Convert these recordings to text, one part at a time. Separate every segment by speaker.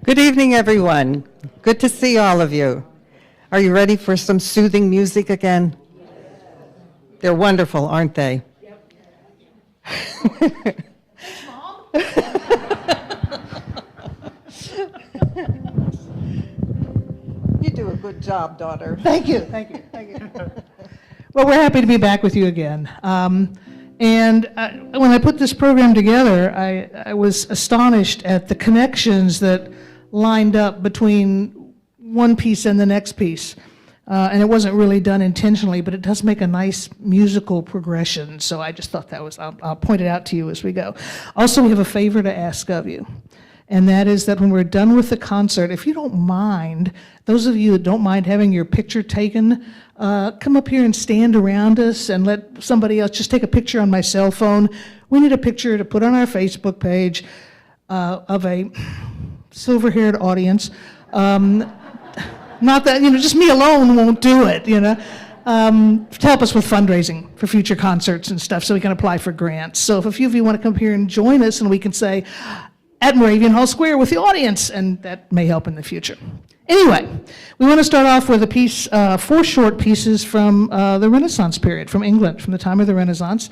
Speaker 1: Good evening, everyone. Good to see all of you. Are you ready for some soothing music again? They're wonderful, aren't they?
Speaker 2: Mom?
Speaker 1: You do a good job, daughter.
Speaker 2: Thank you, thank you, thank you. Well, we're happy to be back with you again. When I put this program together, I was astonished at the connections that lined up between one piece and the next piece. And it wasn't really done intentionally, but it does make a nice musical progression. So I just thought that was, I'll point it out to you as we go. Also, we have a favor to ask of you. And that is that when we're done with the concert, if you don't mind, those of you that don't mind having your picture taken, come up here and stand around us and let somebody else just take a picture on my cell phone. We need a picture to put on our Facebook page of a silver-haired audience. Not that, just me alone won't do it, to help us with fundraising for future concerts and stuff so we can apply for grants. So if a few of you want to come here and join us and we can say, at Moravian Hall Square with the audience, and that may help in the future. Anyway, we want to start off with a piece, 4 short pieces from the Renaissance period, from England, from the time of the Renaissance,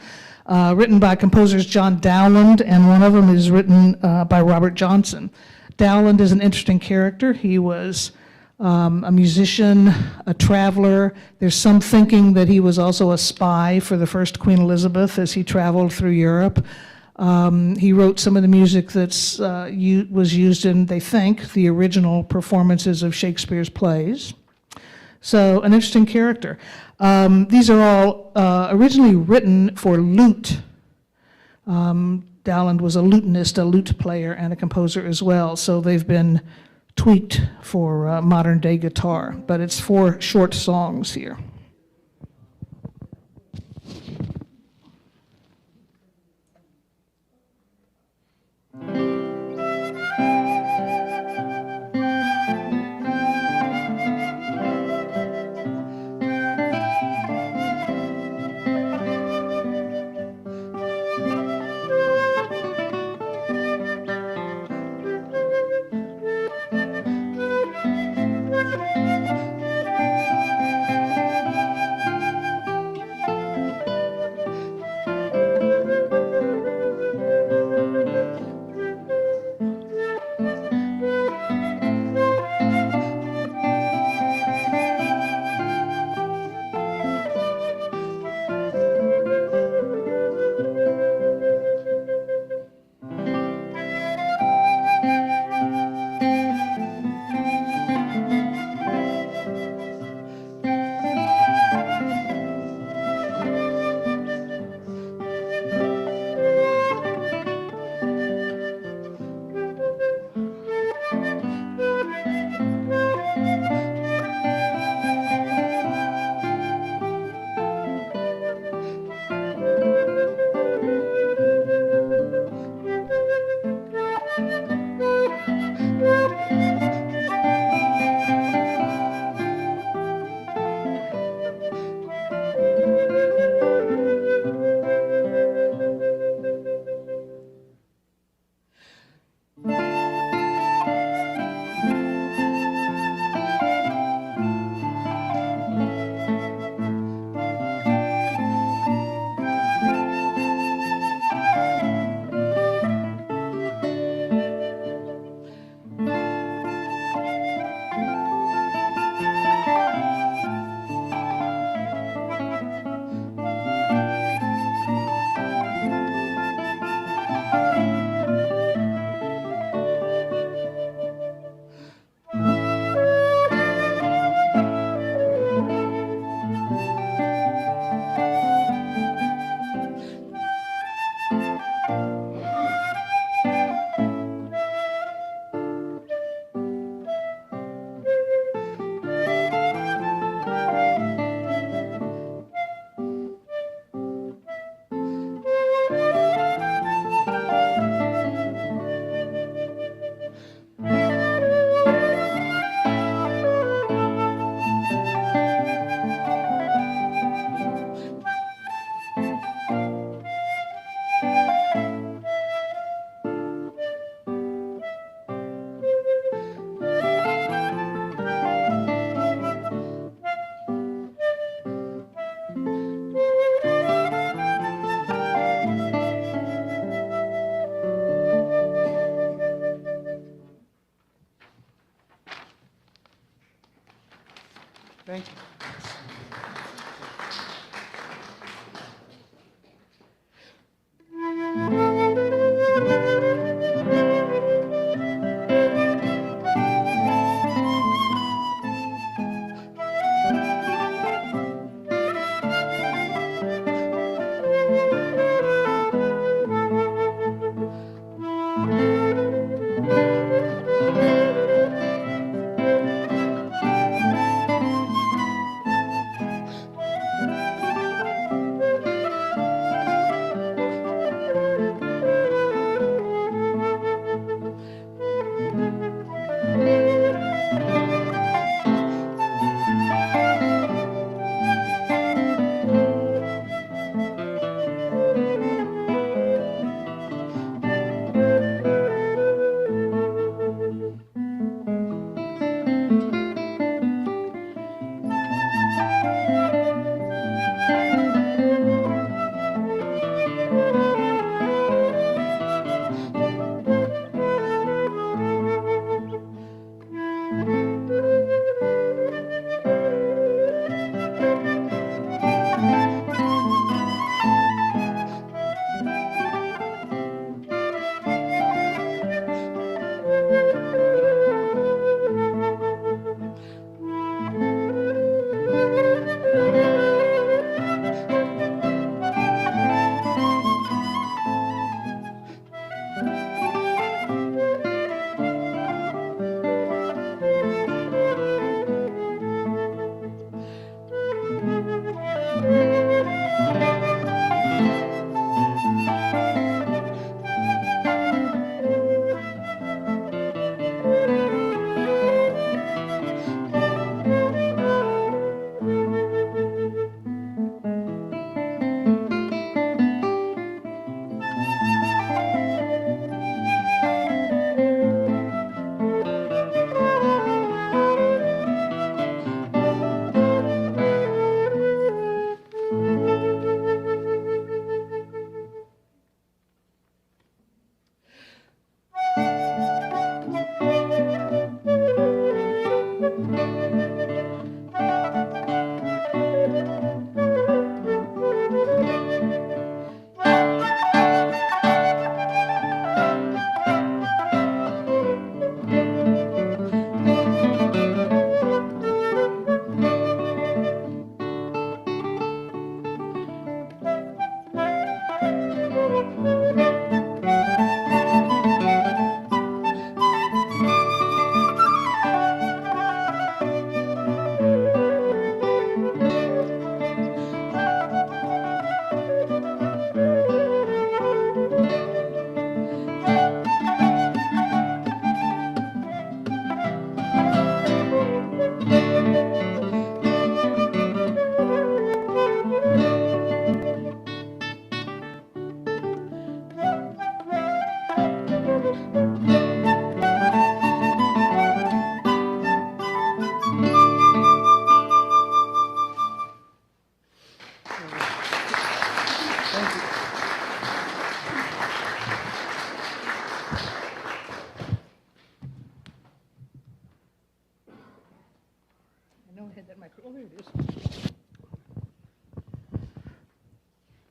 Speaker 2: written by composers John Dowland, and one of them is written by Robert Johnson. Dowland is an interesting character. He was a musician, a traveler. There's some thinking that he was also a spy for the first Queen Elizabeth as he traveled through Europe. He wrote some of the music that was used in, they think, the original performances of Shakespeare's plays. So, an interesting character. These are all originally written for lute. Dowland was a lutenist, a lute player, and a composer as well. So they've been tweaked for modern-day guitar. But it's 4 short songs here.
Speaker 3: Thank you.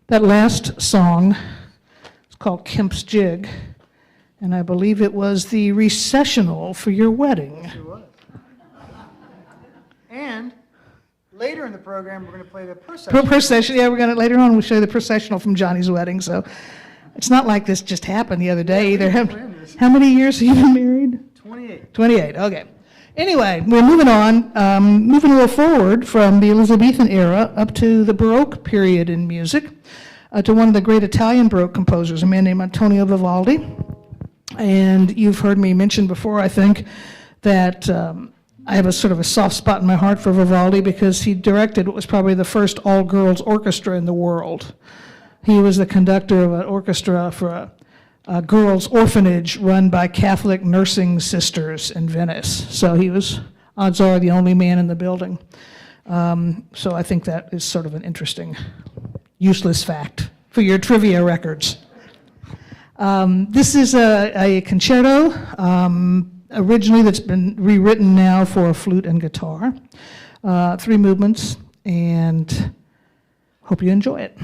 Speaker 2: That last song is called Kemp's Jig, and I believe it was the recessional for your wedding.
Speaker 3: It was. And later in the program, we're going to play the procession.
Speaker 2: Procession, yeah, we're going to, later on, we'll show you the processional from Johnny's wedding, so it's not like this just happened the other day either. How many years have you been married?
Speaker 3: 28.
Speaker 2: 28, okay. Anyway, we're moving on, moving a little forward from the Elizabethan era up to the Baroque period in music, to one of the great Italian Baroque composers, a man named Antonio Vivaldi. And you've heard me mention before, I think, that I have a sort of a soft spot in my heart for Vivaldi because he directed what was probably the first all-girls orchestra in the world. He was the conductor of an orchestra for a girls' orphanage run by Catholic nursing sisters in Venice. So he was, odds are, the only man in the building. So I think that is sort of an interesting, useless fact for your trivia records. This is a concerto, originally that's been rewritten now for flute and guitar. 3 movements, and hope you enjoy it.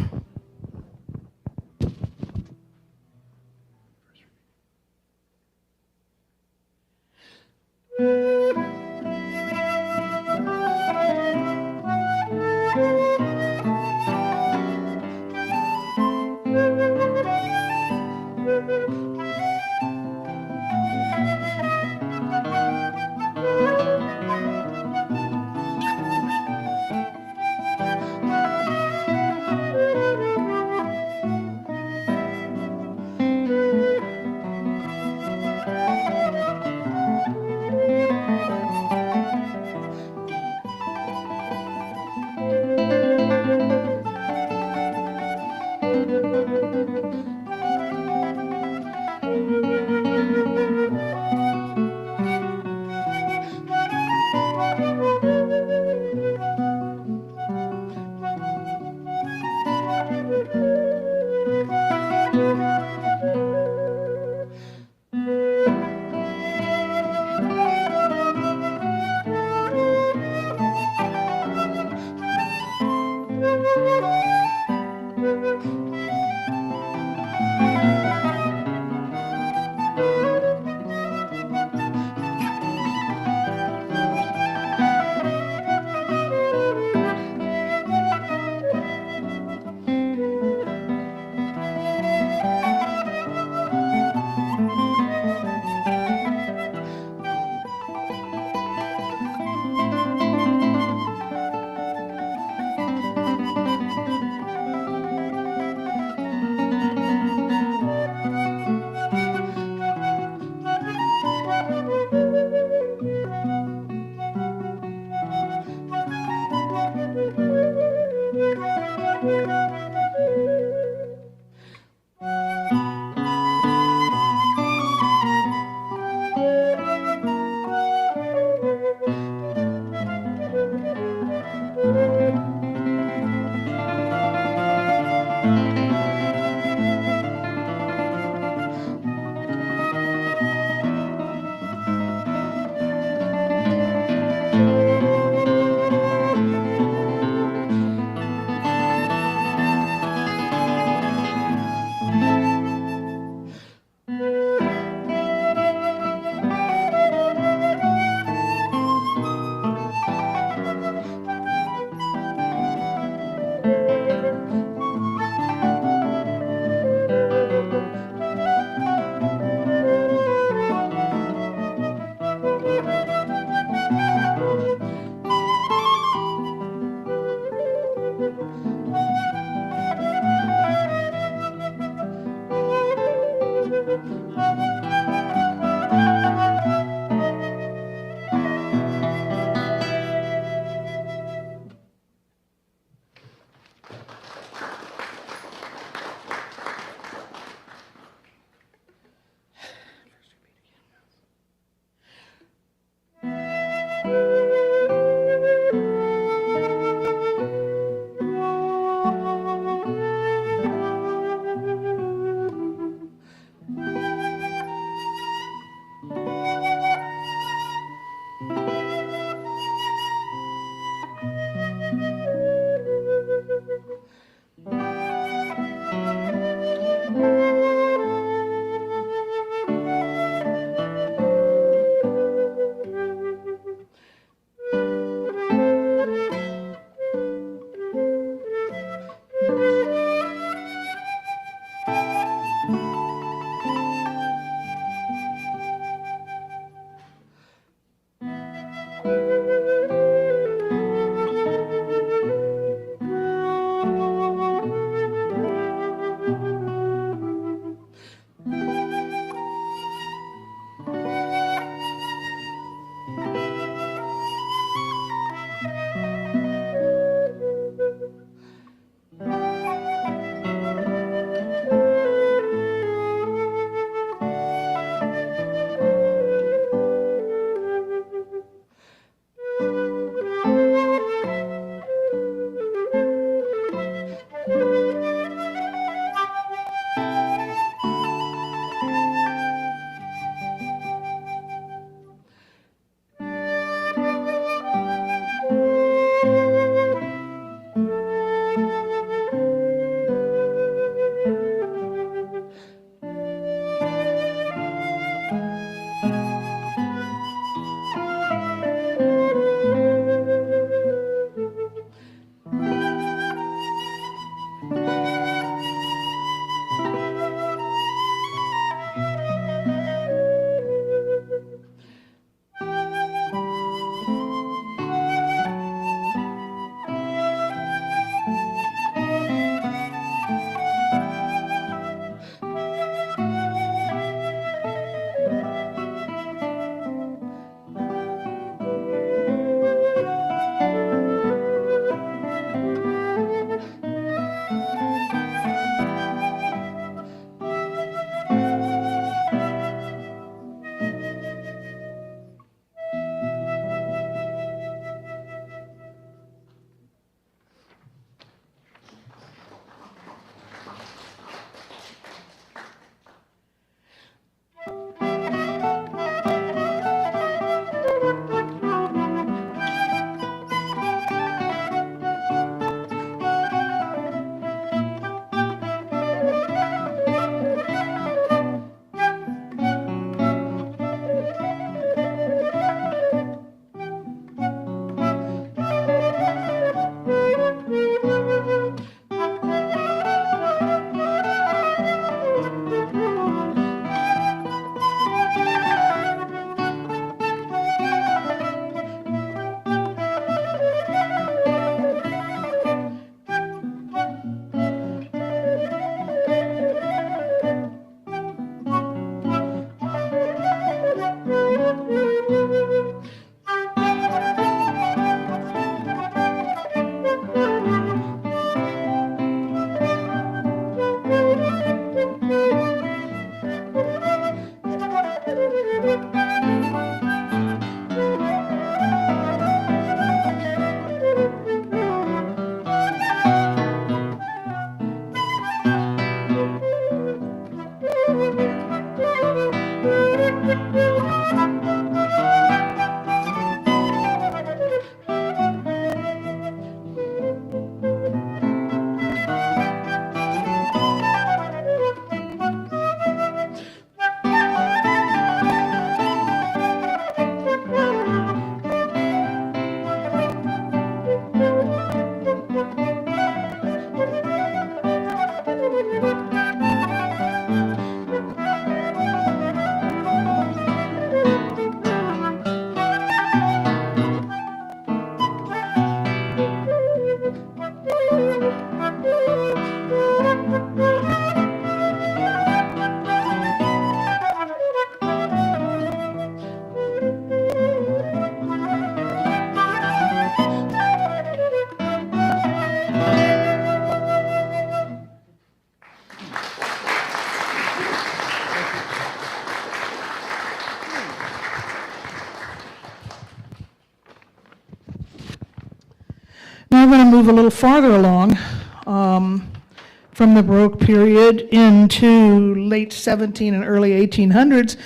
Speaker 2: Now I'm going to move a little farther along from the Baroque period into late 17 and early 1800s,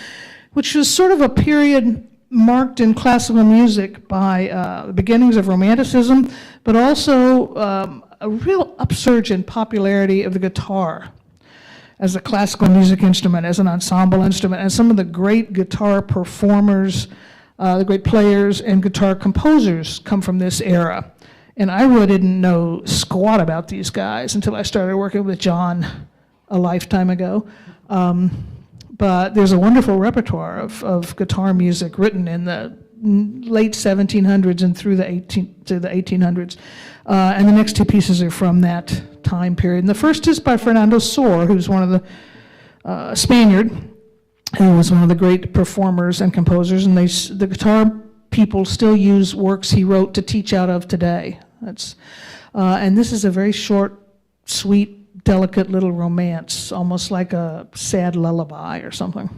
Speaker 2: which was sort of a period marked in classical music by the beginnings of Romanticism, but also a real upsurge in popularity of the guitar as a classical music instrument, as an ensemble instrument, and some of the great guitar performers, the great players and guitar composers come from this era. And I really didn't know squat about these guys until I started working with John a lifetime ago. But there's a wonderful repertoire of guitar music written in the late 1700s and through the 1800s. And the next two pieces are from that time period. And the first is by Fernando Soare, who's one of the Spaniard, who was one of the great performers and composers. And the guitar people still use works he wrote to teach out of today. And this is a very short, sweet, delicate little romance, almost like a sad lullaby or something.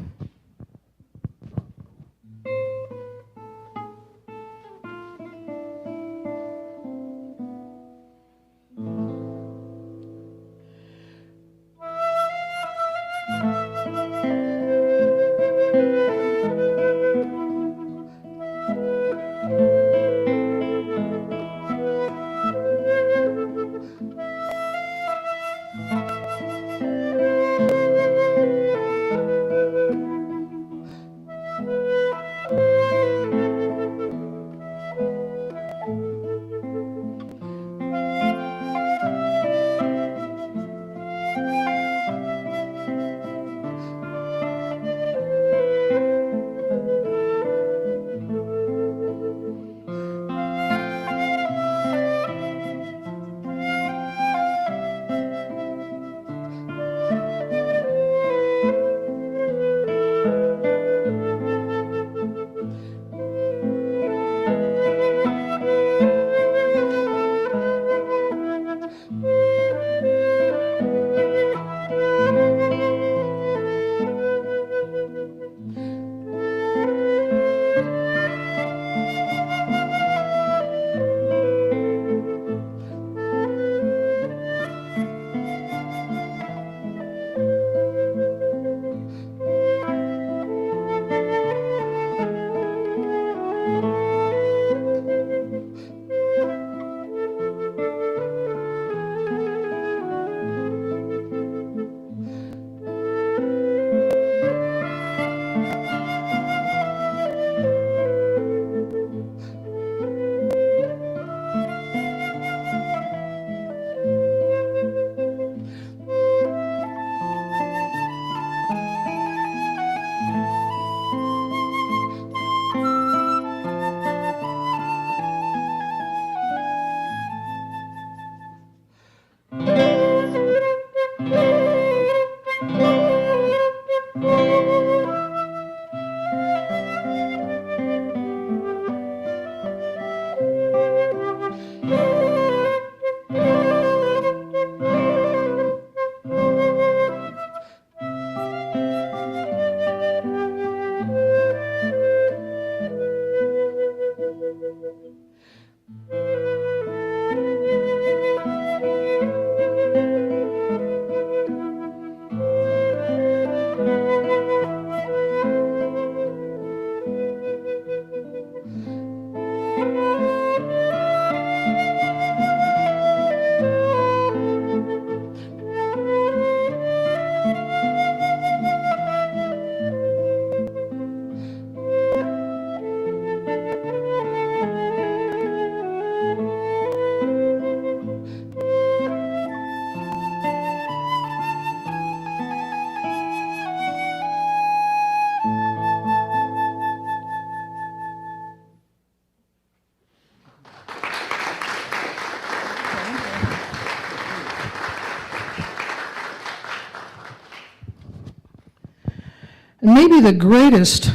Speaker 2: maybe the greatest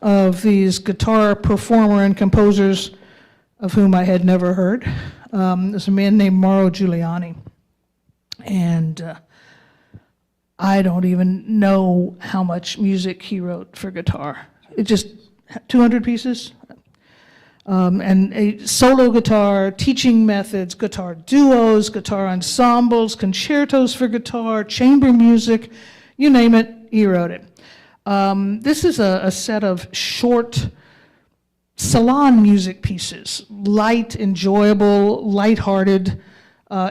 Speaker 2: of these guitar performer and composers of whom I had never heard. There's a man named Mauro Giuliani. And I don't even know how much music he wrote for guitar. It just 200 pieces. And a solo guitar, teaching methods, guitar duos, guitar ensembles, concertos for guitar, chamber music, you name it, he wrote it. This is a set of short salon music pieces, light, enjoyable, lighthearted,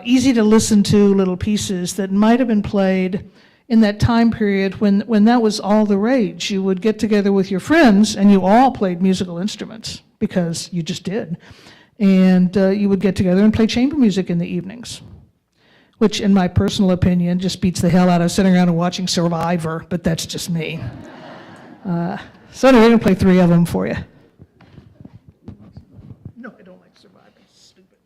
Speaker 2: easy to listen to little pieces that might have been played in that time period when that was all the rage. You would get together with your friends and you all played musical instruments because you just did. And you would get together and play chamber music in the evenings, which in my personal opinion just beats the hell out of sitting around and watching Survivor, but that's just me. So anyway, I'm going to play 3 of them for you. No, I don't like Survivor. It's stupid.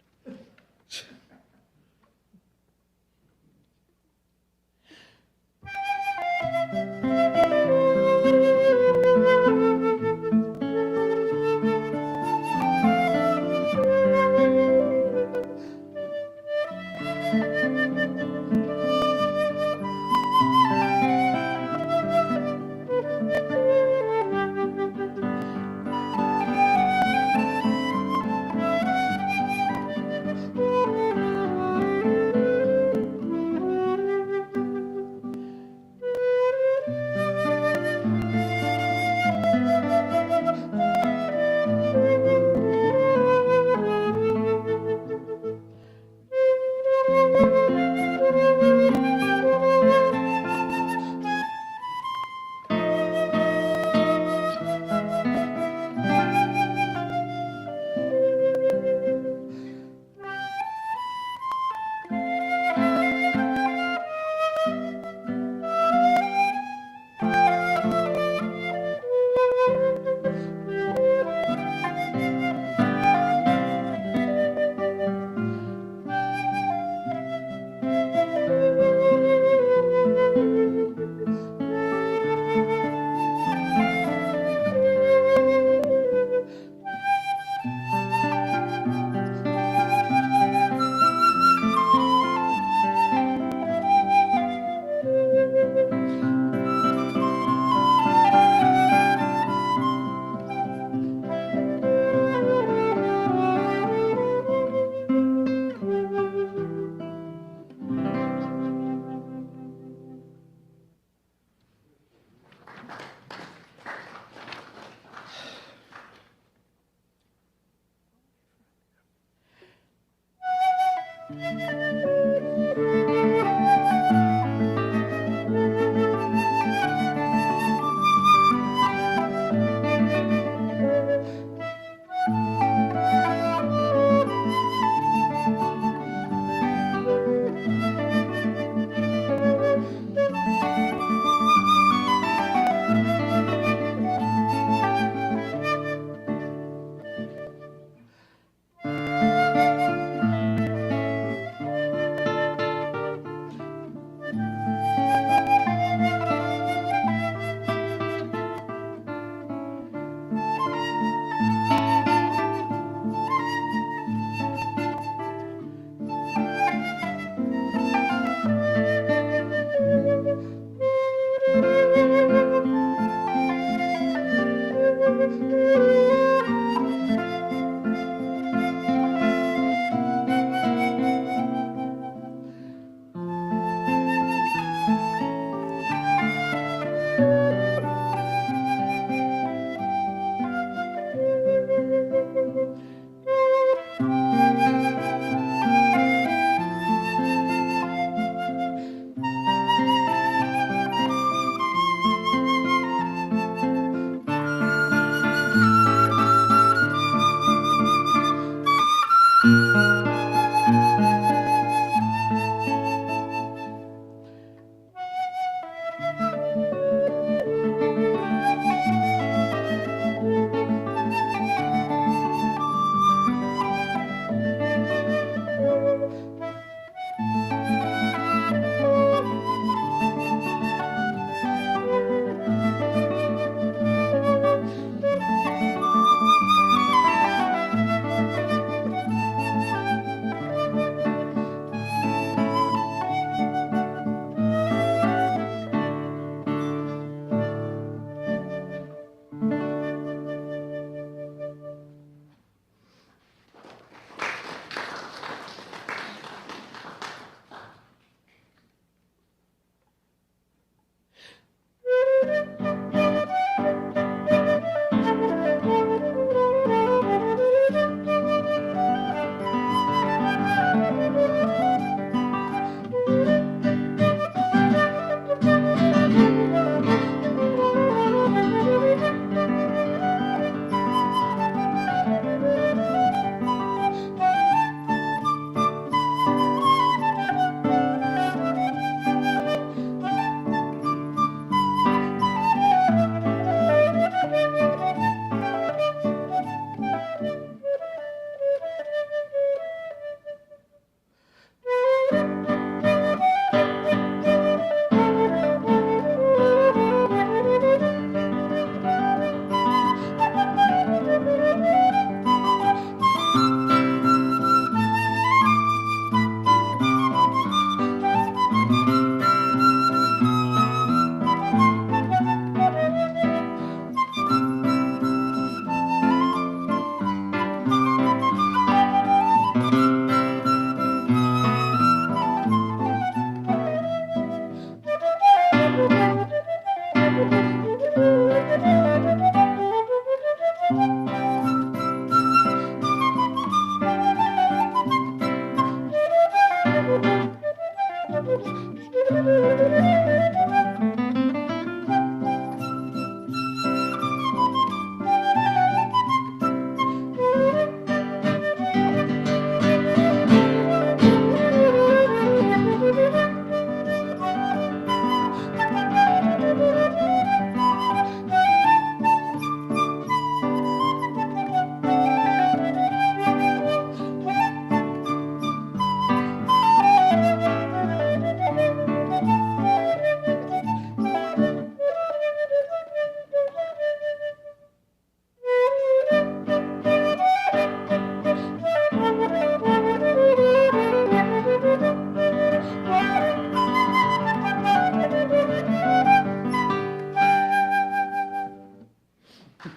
Speaker 3: Thank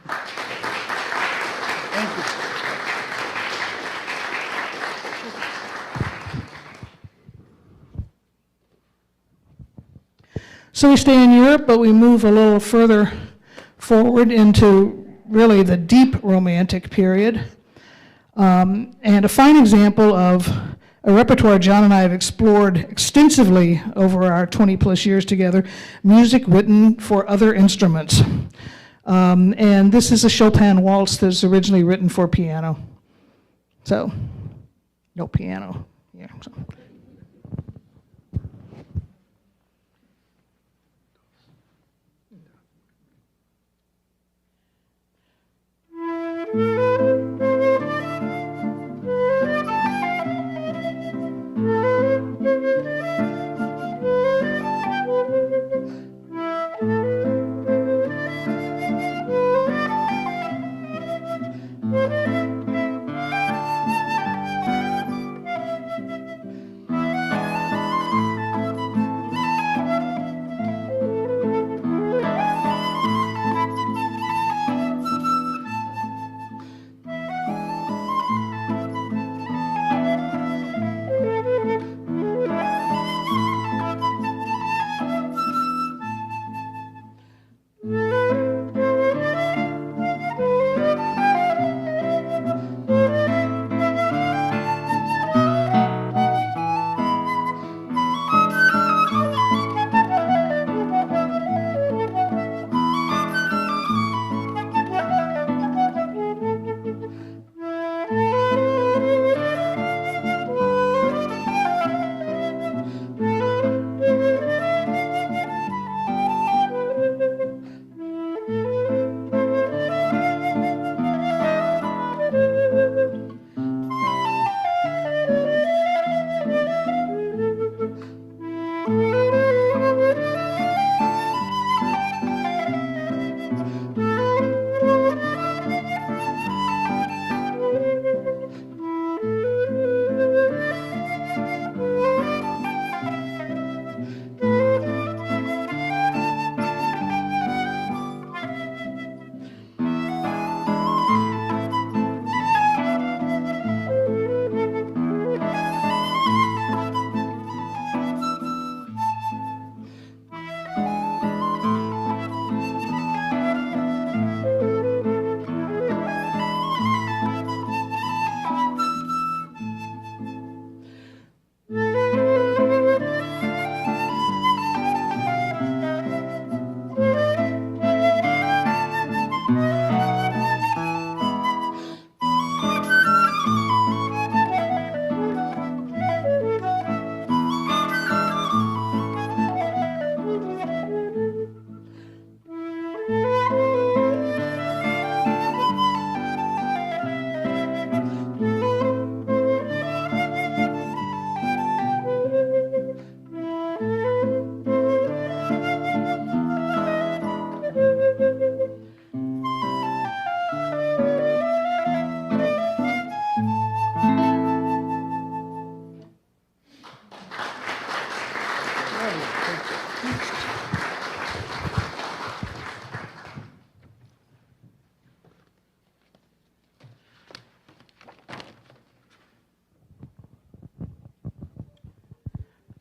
Speaker 3: you.
Speaker 2: So we stay in Europe, but we move a little further forward into really the deep Romantic period. And a fine example of a repertoire John and I have explored extensively over our 20 plus years together, music written for other instruments. And this is a Chopin Waltz that's originally written for piano. So, no piano here. So.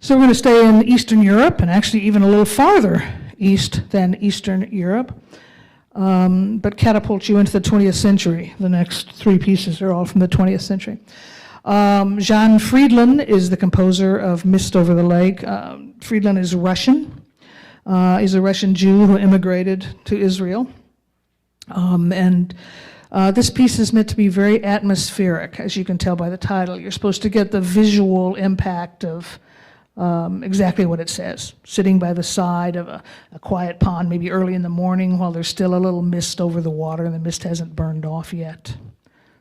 Speaker 2: So we're going to stay in Eastern Europe, and actually even a little farther east than Eastern Europe, but catapult you into the 20th century. The next three pieces are all from the 20th century. Jan Friedland is the composer of Mist Over the Lake. Friedland is Russian. He's a Russian Jew who immigrated to Israel. This piece is meant to be very atmospheric, as you can tell by the title. You're supposed to get the visual impact of exactly what it says, sitting by the side of a quiet pond, maybe early in the morning while there's still a little mist over the water and the mist hasn't burned off yet.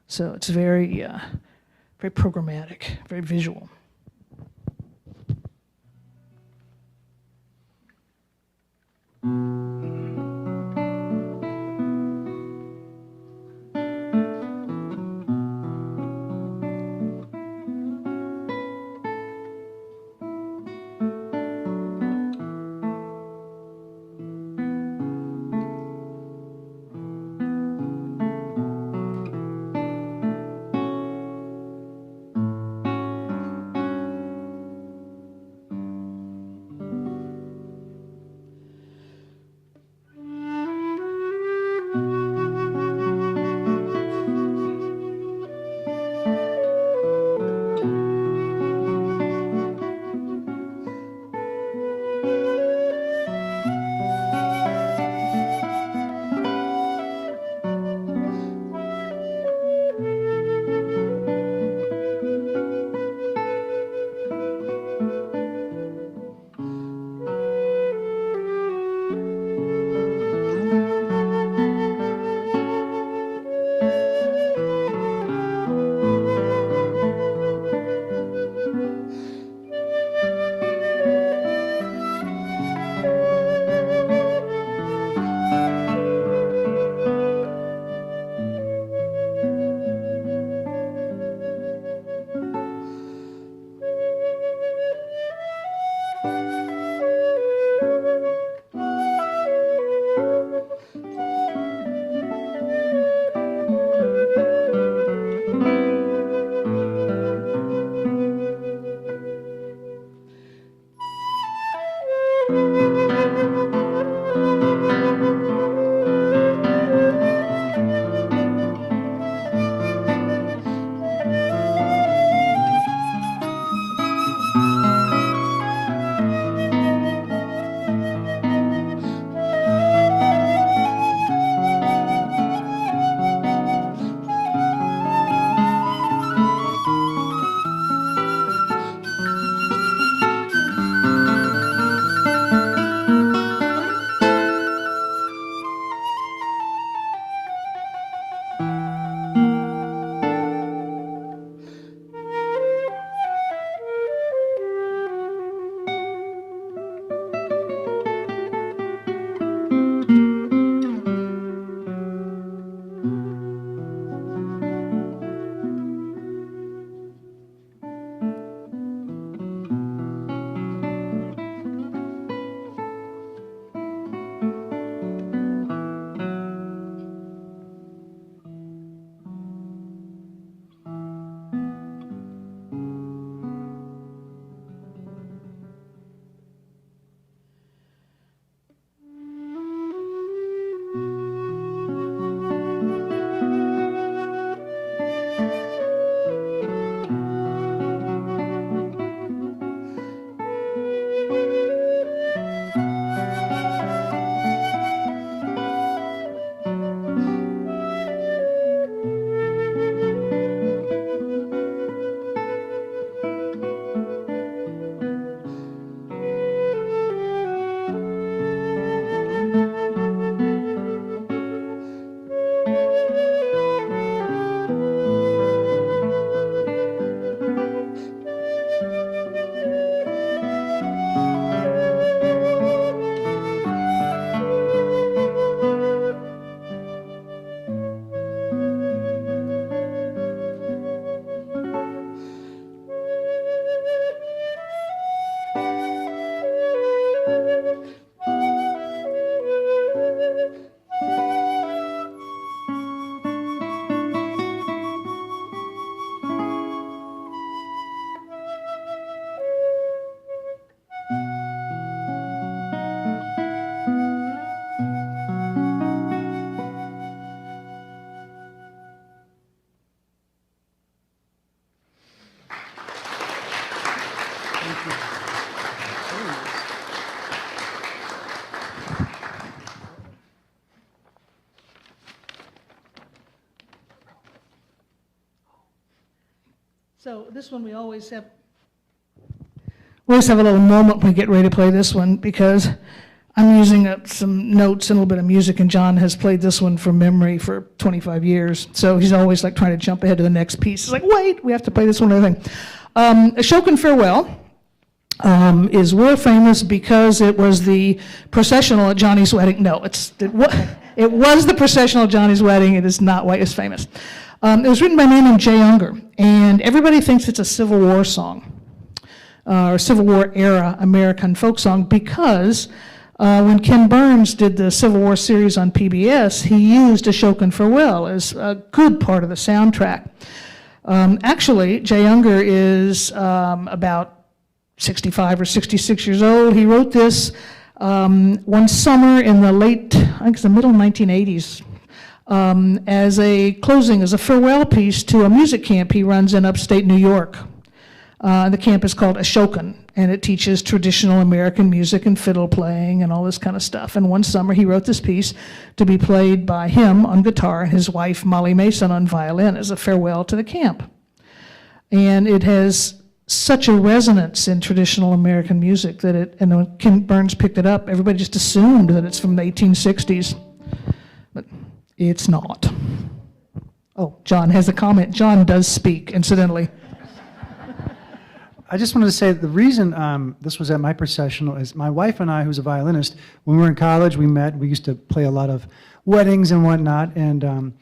Speaker 2: So it's very, very programmatic, very visual. So this one we always have a little moment when we get ready to play this one because I'm using up some notes and a little bit of music, and John has played this one from memory for 25 years. So he's always like trying to jump ahead to the next piece. He's like, wait, we have to play this one other thing. Ashok and Farewell is world famous because it was the processional at Johnny's wedding. No, it was the processional at Johnny's wedding. It is not why it's famous. It was written by a man named Jay Unger, and everybody thinks it's a Civil War song or Civil War era American folk song because when Ken Burns did the Civil War series on PBS, he used Ashok and Farewell as a good part of the soundtrack. Actually, Jay Unger is about 65 or 66 years old. He wrote this one summer in the middle 1980s, as a farewell piece to a music camp he runs in upstate New York. The camp is called Ashokan, and it teaches traditional American music and fiddle playing and all this kind of stuff. And one summer he wrote this piece to be played by him on guitar and his wife Molly Mason on violin as a farewell to the camp. And it has such a resonance in traditional American music that and when Ken Burns picked it up, everybody just assumed that it's from the 1860s. But it's not. Oh, John has a comment. John does speak, incidentally.
Speaker 3: I just wanted to say that the reason this was at my processional is my wife and I, who's a violinist, when we were in college, we met. We used to play a lot of weddings and whatnot. And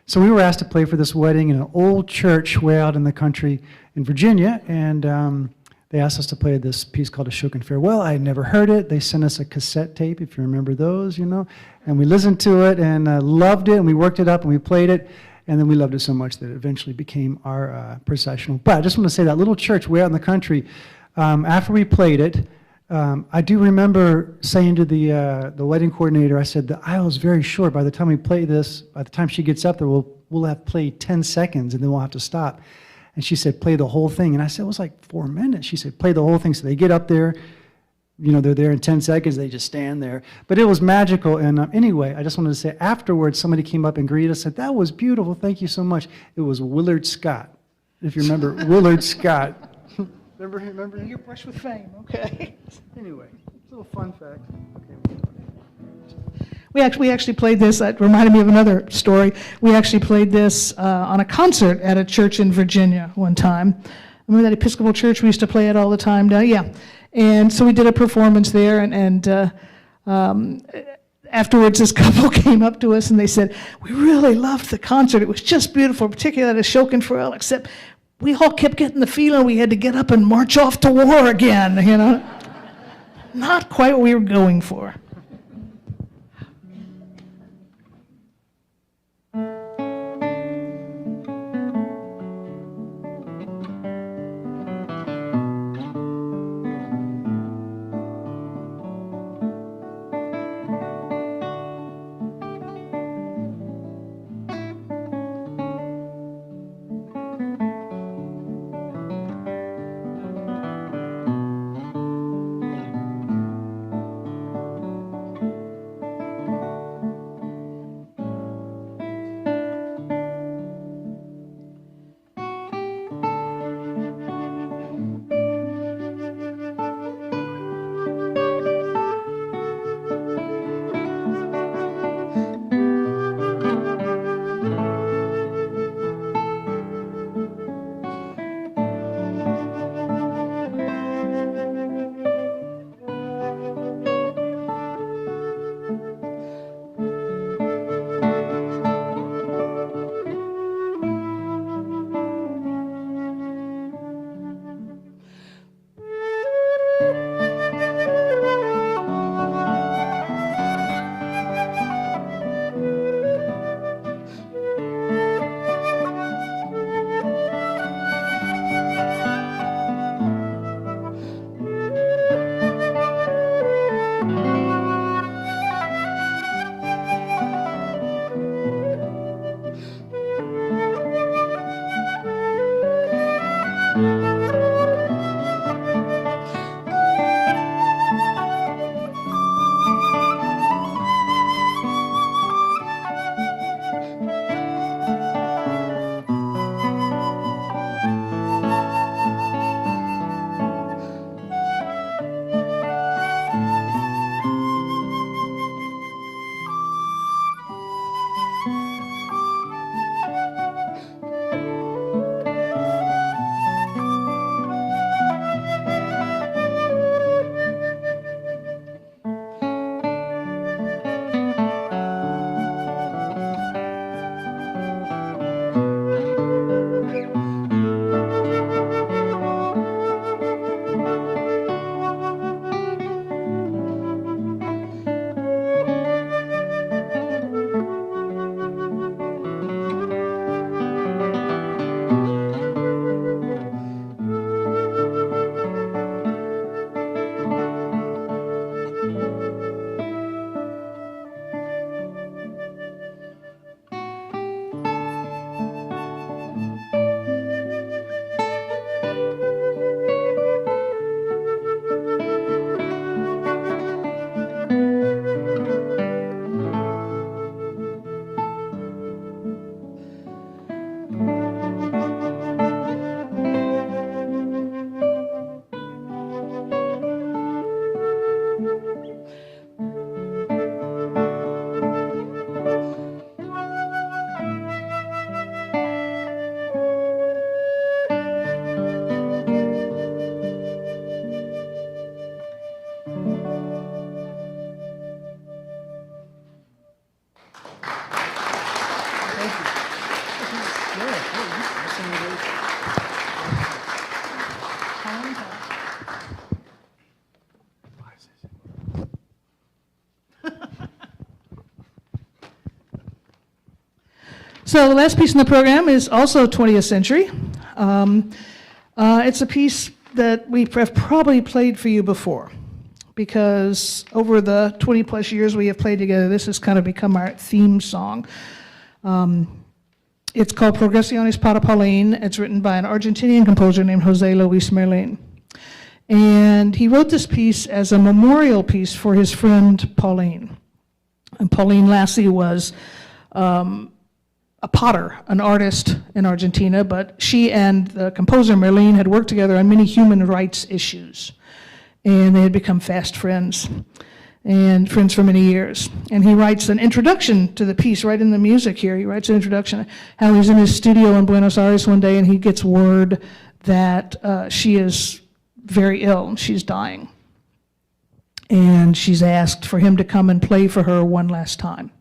Speaker 3: so we were asked to play for this wedding in an old church way out in the country in Virginia. And they asked us to play this piece called Ashok and Farewell. I had never heard it. They sent us a cassette tape, if you remember those, And we listened to it and loved it. And we worked it up and we played it. And then we loved it so much that it eventually became our processional. But I just want to say that little church way out in the country, after we played it, I do remember saying to the wedding coordinator, I said, the aisle is very short. By the time we play this, by the time she gets up there, we'll have played 10 seconds and then we'll have to stop. And she said, play the whole thing. And I said, it was like 4 minutes. She said, play the whole thing. So they get up there. They're there in 10 seconds, they just stand there. But it was magical, and anyway, I just wanted to say, afterwards, somebody came up and greeted us, said, that was beautiful, thank you so much. It was Willard Scott, if you remember, Willard Scott. Remember?
Speaker 2: You're brushed with fame, okay.
Speaker 3: Anyway, a little fun fact. Okay.
Speaker 2: We actually played this, that reminded me of another story. We actually played this on a concert at a church in Virginia one time. Remember that Episcopal church we used to play at all the time? Yeah. And so we did a performance there, and afterwards this couple came up to us and they said, we really loved the concert. It was just beautiful, particularly at Ashok and Farewell, except we all kept getting the feeling we had to get up and march off to war again, Not quite what we were going for. So the last piece in the program is also 20th century. It's a piece that we have probably played for you before, because over the 20 plus years we have played together, this has kind of become our theme song. It's called Progressiones para Pauline. It's written by an Argentinian composer named Jose Luis Merlin. And he wrote this piece as a memorial piece for his friend Pauline. And Pauline Lassie was a potter, an artist in Argentina, but she and the composer Merlin had worked together on many human rights issues, and they had become fast friends, and friends for many years. And he writes an introduction to the piece right in the music here. He writes an introduction, how he's in his studio in Buenos Aires one day, and he gets word that she is very ill, she's dying. And she's asked for him to come and play for her one last time.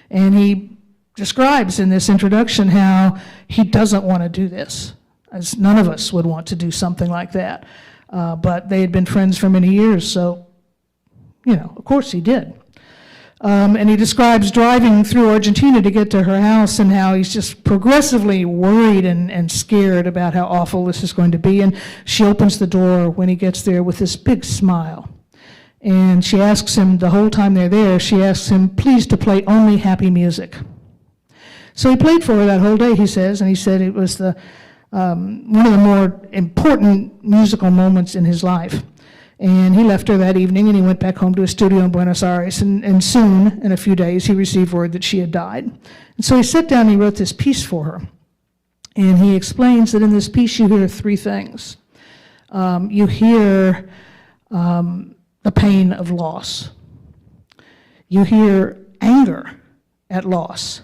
Speaker 2: And he describes in this introduction how he doesn't want to do this, as none of us would want to do something like that. But they had been friends for many years, so, of course he did. And he describes driving through Argentina to get to her house and how he's just progressively worried and scared about how awful this is going to be. And she opens the door when he gets there with this big smile. And she asks him, the whole time they're there, she asks him, please to play only happy music. So he played for her that whole day, he says, and he said it was one of the more important musical moments in his life. And he left her that evening, and he went back home to his studio in Buenos Aires, and soon, in a few days, he received word that she had died. And so he sat down and he wrote this piece for her. And he explains that in this piece you hear three things. You hear the pain of loss. You hear anger at loss.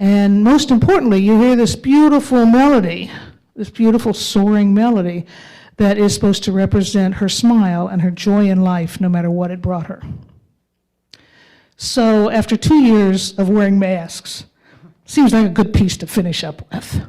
Speaker 2: And most importantly, you hear this beautiful melody, this beautiful soaring melody that is supposed to represent her smile and her joy in life, no matter what it brought her. So after 2 years of wearing masks, seems like a good piece to finish up with.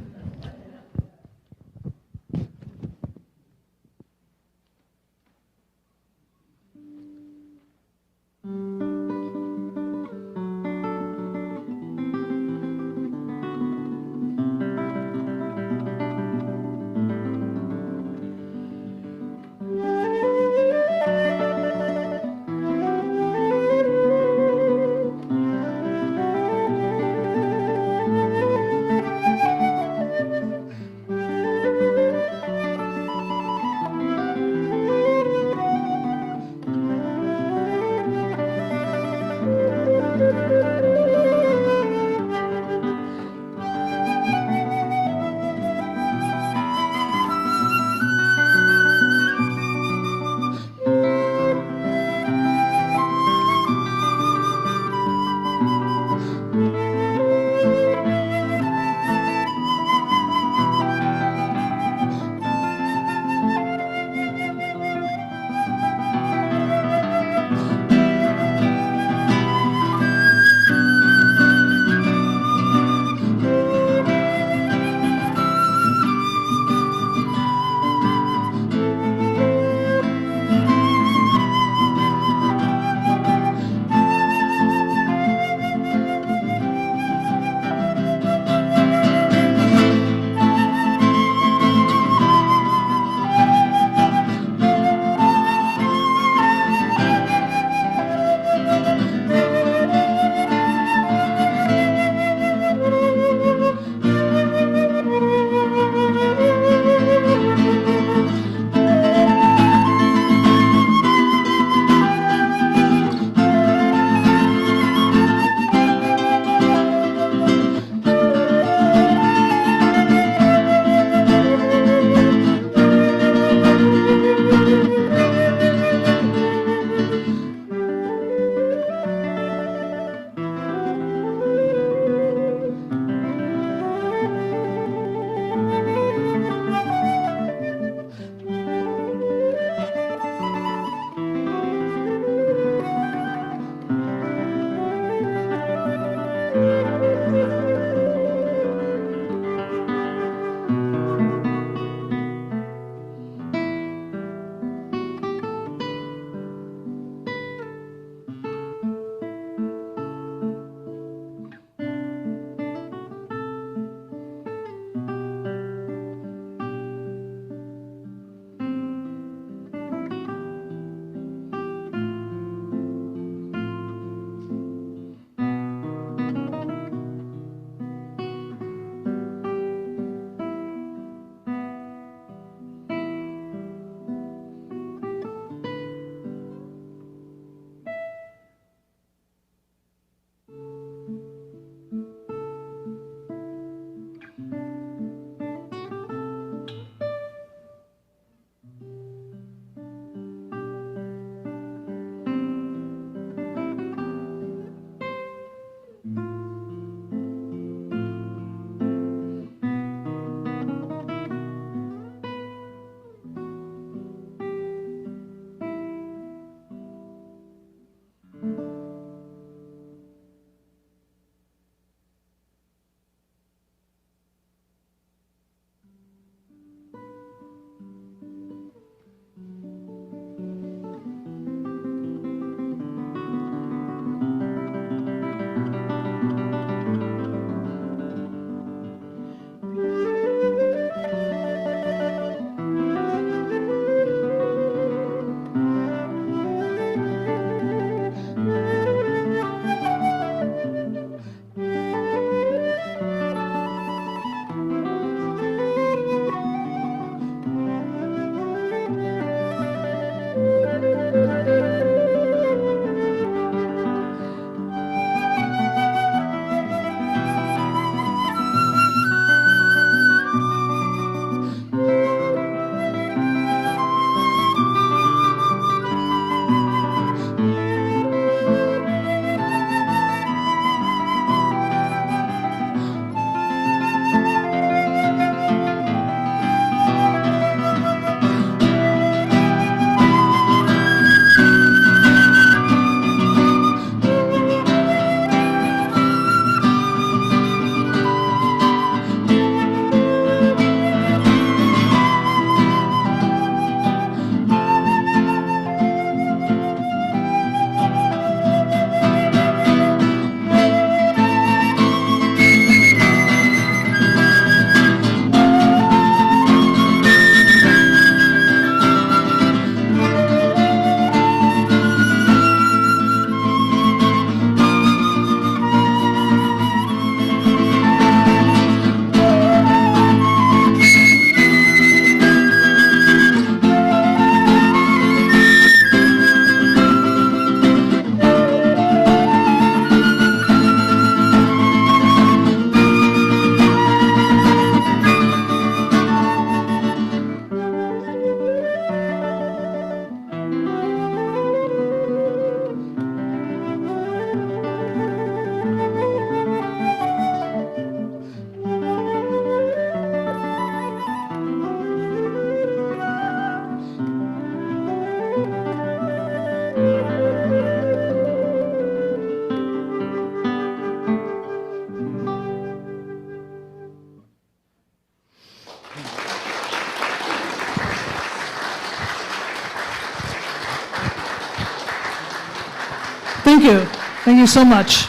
Speaker 2: you. Thank you so much.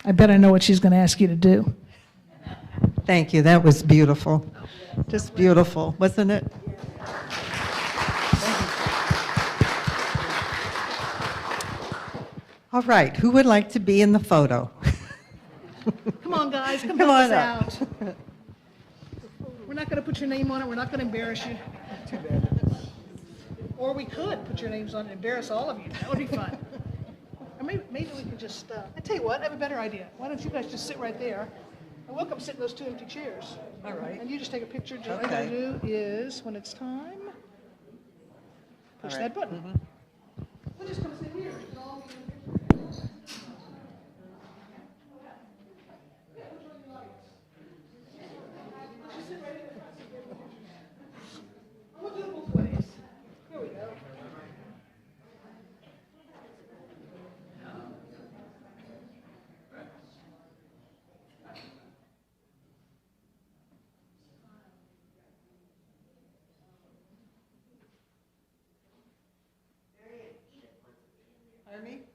Speaker 2: I bet I know what she's going to ask you to do.
Speaker 1: Thank you. That was beautiful. Just beautiful, wasn't it? All right. Who would like to be in the photo?
Speaker 2: Come on, guys, come
Speaker 1: Come
Speaker 2: help
Speaker 1: on
Speaker 2: us
Speaker 1: up.
Speaker 2: out. We're not going to put your name on it. We're not going to embarrass you.
Speaker 3: Too bad.
Speaker 2: Or we could put your names on it and embarrass all of you. That would be fun. Or maybe we could just, I tell you what, I have a better idea. Why don't you guys just sit right there? And we'll come sit in those 2 empty chairs.
Speaker 1: All right.
Speaker 2: And you just take a picture. All you
Speaker 1: Okay.
Speaker 2: gotta do is, when it's time, push
Speaker 1: All right.
Speaker 2: that button.
Speaker 1: Mm-hmm.
Speaker 2: We'll just come sit here. We can all get a picture. We'll do it both ways. Here we go.
Speaker 1: Pardon me?